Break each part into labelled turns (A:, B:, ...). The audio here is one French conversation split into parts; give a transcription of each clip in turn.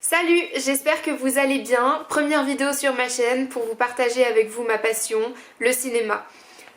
A: Salut, j'espère que vous allez bien. Première vidéo sur ma chaîne pour vous partager avec vous ma passion, le cinéma.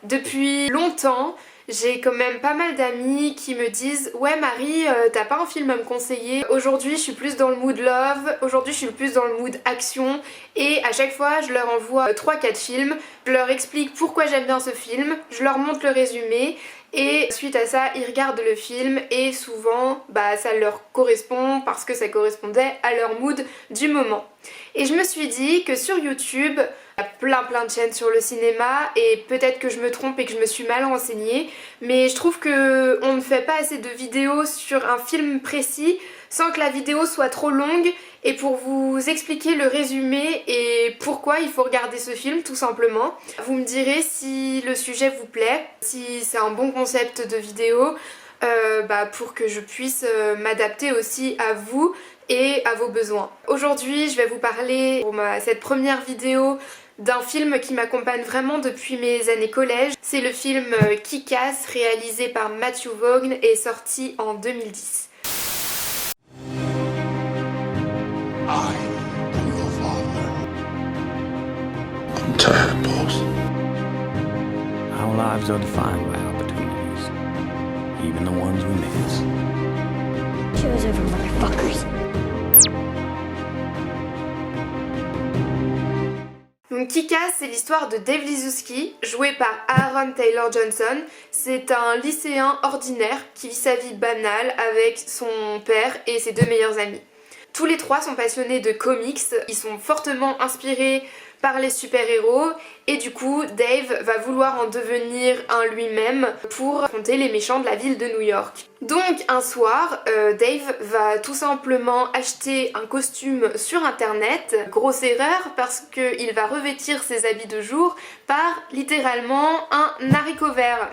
A: Depuis longtemps, j'ai quand même pas mal d'amis qui me disent « Ouais Marie, t'as pas un film à me conseiller? Aujourd'hui je suis plus dans le mood love, aujourd'hui je suis plus dans le mood action » et à chaque fois je leur envoie 3-4 films, je leur explique pourquoi j'aime bien ce film, je leur montre le résumé et suite à ça ils regardent le film et souvent ça leur correspond parce que ça correspondait à leur mood du moment. Et je me suis dit que sur YouTube, il y a plein de chaînes sur le cinéma et peut-être que je me trompe et que je me suis mal renseignée, mais je trouve qu'on ne fait pas assez de vidéos sur un film précis sans que la vidéo soit trop longue et pour vous expliquer le résumé et pourquoi il faut regarder ce film tout simplement. Vous me direz si le sujet vous plaît, si c'est un bon concept de vidéo pour que je puisse m'adapter aussi à vous et à vos besoins. Aujourd'hui je vais vous parler pour cette première vidéo d'un film qui m'accompagne vraiment depuis mes années collège. C'est le film Kick-Ass réalisé par Matthew Vaughn et sorti en 2010.
B: I am your father. I'm tired, boss.
C: Our lives are defined by opportunities, even the ones we miss.
D: Show's over, motherfuckers.
A: Donc Kick-Ass, c'est l'histoire de Dave Liszewski, joué par Aaron Taylor Johnson. C'est un lycéen ordinaire qui vit sa vie banale avec son père et ses deux meilleurs amis. Tous les trois sont passionnés de comics, ils sont fortement inspirés par les super-héros et du coup Dave va vouloir en devenir un lui-même pour affronter les méchants de la ville de New York. Donc un soir, Dave va tout simplement acheter un costume sur internet, grosse erreur parce qu'il va revêtir ses habits de jour par littéralement un haricot vert.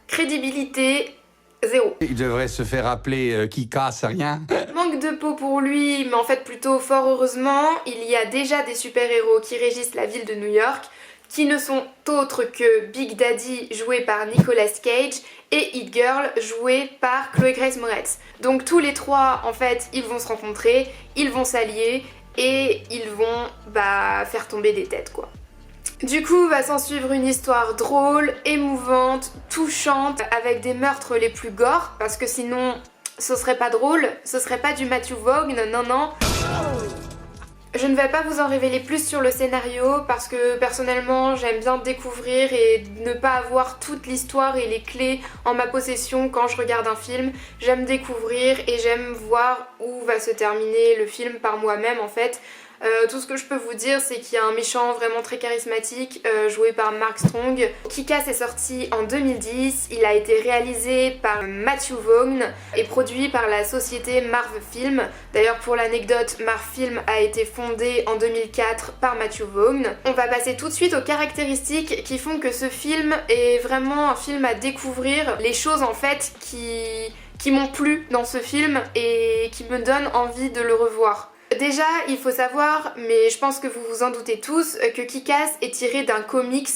A: Crédibilité zéro.
E: Il devrait se faire appeler qui casse rien.
A: Manque de peau pour lui, mais en fait plutôt fort heureusement, il y a déjà des super-héros qui régissent la ville de New York, qui ne sont autres que Big Daddy joué par Nicolas Cage et Hit Girl joué par Chloé Grace Moretz. Donc tous les trois en fait ils vont se rencontrer, ils vont s'allier et ils vont faire tomber des têtes quoi. Du coup, va s'en suivre une histoire drôle, émouvante, touchante, avec des meurtres les plus gore, parce que sinon, ce serait pas drôle, ce serait pas du Matthew Vaughn, non. Je ne vais pas vous en révéler plus sur le scénario, parce que personnellement, j'aime bien découvrir et ne pas avoir toute l'histoire et les clés en ma possession quand je regarde un film. J'aime découvrir et j'aime voir où va se terminer le film par moi-même en fait. Tout ce que je peux vous dire c'est qu'il y a un méchant vraiment très charismatique joué par Mark Strong. Kick-Ass est sorti en 2010, il a été réalisé par Matthew Vaughn et produit par la société Marv Film. D'ailleurs pour l'anecdote, Marv Film a été fondé en 2004 par Matthew Vaughn. On va passer tout de suite aux caractéristiques qui font que ce film est vraiment un film à découvrir. Les choses en fait qui m'ont plu dans ce film et qui me donnent envie de le revoir. Déjà, il faut savoir, mais je pense que vous vous en doutez tous, que Kick-Ass est tiré d'un comics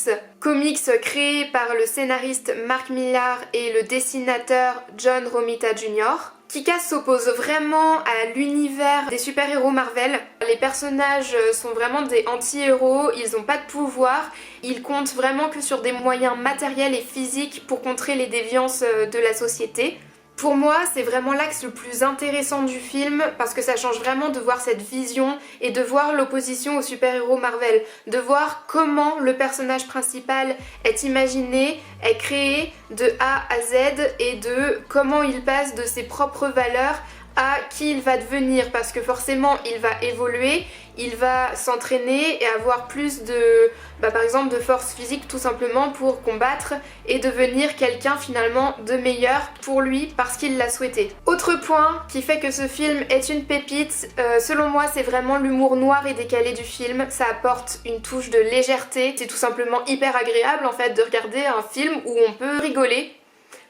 A: créé par le scénariste Mark Millar et le dessinateur John Romita Jr. Kick-Ass s'oppose vraiment à l'univers des super-héros Marvel. Les personnages sont vraiment des anti-héros, ils n'ont pas de pouvoir, ils comptent vraiment que sur des moyens matériels et physiques pour contrer les déviances de la société. Pour moi, c'est vraiment l'axe le plus intéressant du film parce que ça change vraiment de voir cette vision et de voir l'opposition aux super-héros Marvel, de voir comment le personnage principal est imaginé, est créé de A à Z et de comment il passe de ses propres valeurs à qui il va devenir parce que forcément il va évoluer, il va s'entraîner et avoir plus de, par exemple de force physique tout simplement pour combattre et devenir quelqu'un finalement de meilleur pour lui parce qu'il l'a souhaité. Autre point qui fait que ce film est une pépite, selon moi c'est vraiment l'humour noir et décalé du film, ça apporte une touche de légèreté, c'est tout simplement hyper agréable en fait de regarder un film où on peut rigoler.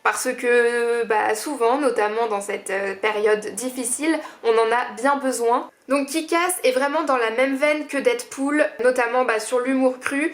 A: Parce que souvent, notamment dans cette période difficile, on en a bien besoin. Donc Kick-Ass est vraiment dans la même veine que Deadpool, notamment sur l'humour cru.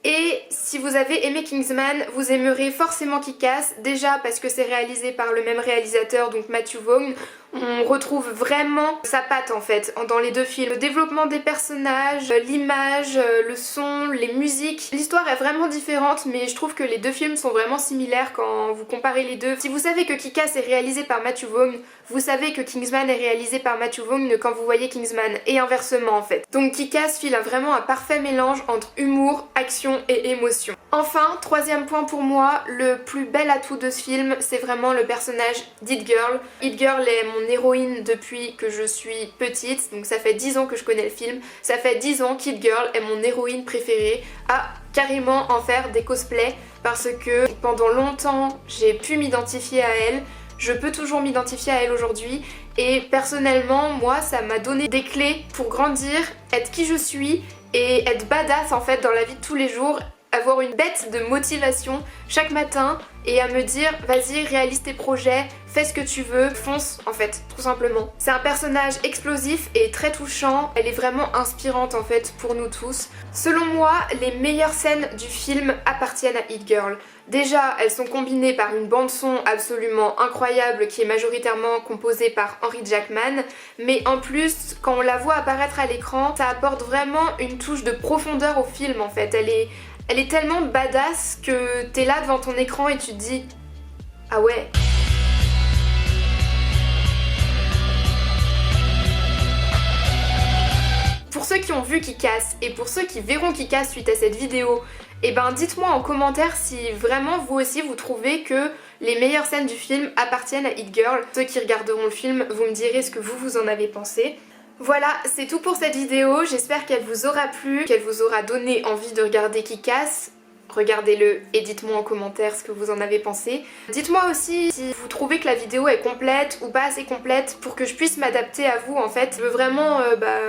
A: Et si vous avez aimé Kingsman, vous aimerez forcément Kick-Ass, déjà parce que c'est réalisé par le même réalisateur, donc Matthew Vaughn. On retrouve vraiment sa patte en fait dans les deux films. Le développement des personnages, l'image, le son, les musiques. L'histoire est vraiment différente mais je trouve que les deux films sont vraiment similaires quand vous comparez les deux. Si vous savez que Kick-Ass est réalisé par Matthew Vaughn, vous savez que Kingsman est réalisé par Matthew Vaughn quand vous voyez Kingsman, et inversement en fait. Donc Kick-Ass file vraiment un parfait mélange entre humour, action et émotion. Enfin, troisième point pour moi, le plus bel atout de ce film, c'est vraiment le personnage d'Hit Girl. Hit Girl est mon héroïne depuis que je suis petite, donc ça fait 10 ans que je connais le film, ça fait 10 ans qu'Hit Girl est mon héroïne préférée, à carrément en faire des cosplays, parce que pendant longtemps j'ai pu m'identifier à elle. Je peux toujours m'identifier à elle aujourd'hui et personnellement moi ça m'a donné des clés pour grandir, être qui je suis et être badass en fait dans la vie de tous les jours, avoir une bête de motivation chaque matin et à me dire vas-y réalise tes projets, fais ce que tu veux, fonce en fait tout simplement. C'est un personnage explosif et très touchant, elle est vraiment inspirante en fait pour nous tous. Selon moi les meilleures scènes du film appartiennent à Hit Girl. Déjà, elles sont combinées par une bande-son absolument incroyable qui est majoritairement composée par Henry Jackman, mais en plus, quand on la voit apparaître à l'écran, ça apporte vraiment une touche de profondeur au film en fait. Elle est tellement badass que t'es là devant ton écran et tu te dis « Ah ouais !» Pour ceux qui ont vu Kick-Ass et pour ceux qui verront Kick-Ass suite à cette vidéo, et ben dites-moi en commentaire si vraiment vous aussi vous trouvez que les meilleures scènes du film appartiennent à Hit Girl. Ceux qui regarderont le film, vous me direz ce que vous en avez pensé. Voilà, c'est tout pour cette vidéo, j'espère qu'elle vous aura plu, qu'elle vous aura donné envie de regarder Kick-Ass. Regardez-le et dites-moi en commentaire ce que vous en avez pensé. Dites-moi aussi si vous trouvez que la vidéo est complète ou pas assez complète pour que je puisse m'adapter à vous en fait. Je veux vraiment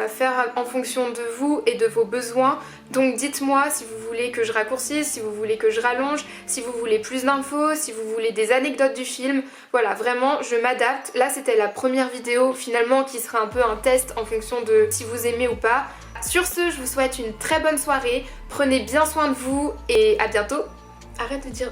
A: faire en fonction de vous et de vos besoins. Donc dites-moi si vous voulez que je raccourcisse, si vous voulez que je rallonge, si vous voulez plus d'infos, si vous voulez des anecdotes du film. Voilà, vraiment je m'adapte. Là c'était la première vidéo finalement qui sera un peu un test en fonction de si vous aimez ou pas. Sur ce, je vous souhaite une très bonne soirée, prenez bien soin de vous et à bientôt. Arrête de dire